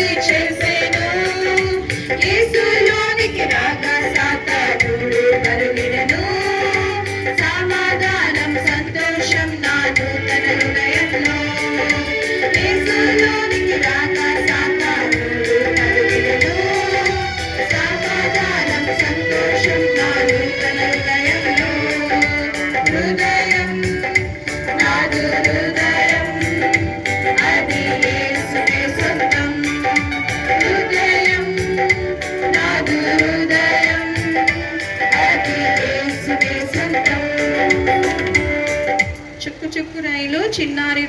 చేసేను. యేసులోనికి రాగా సాతానుడు కరుగిడను. సమాధానం సంతోషం నా నూతన హృదయంలో. యేసులోనికి రాగా సాతానుడు కరుగిడను. సమాధానం సంతోషం నా నూతన హృదయంలో. హృదయం నాదు హృదయం అది యేసుకే సొంతం. హృదయం నాదు హృదయం అది యేసుకే సొంతం. చుక్కు చుక్కు రైలు చిన్నారి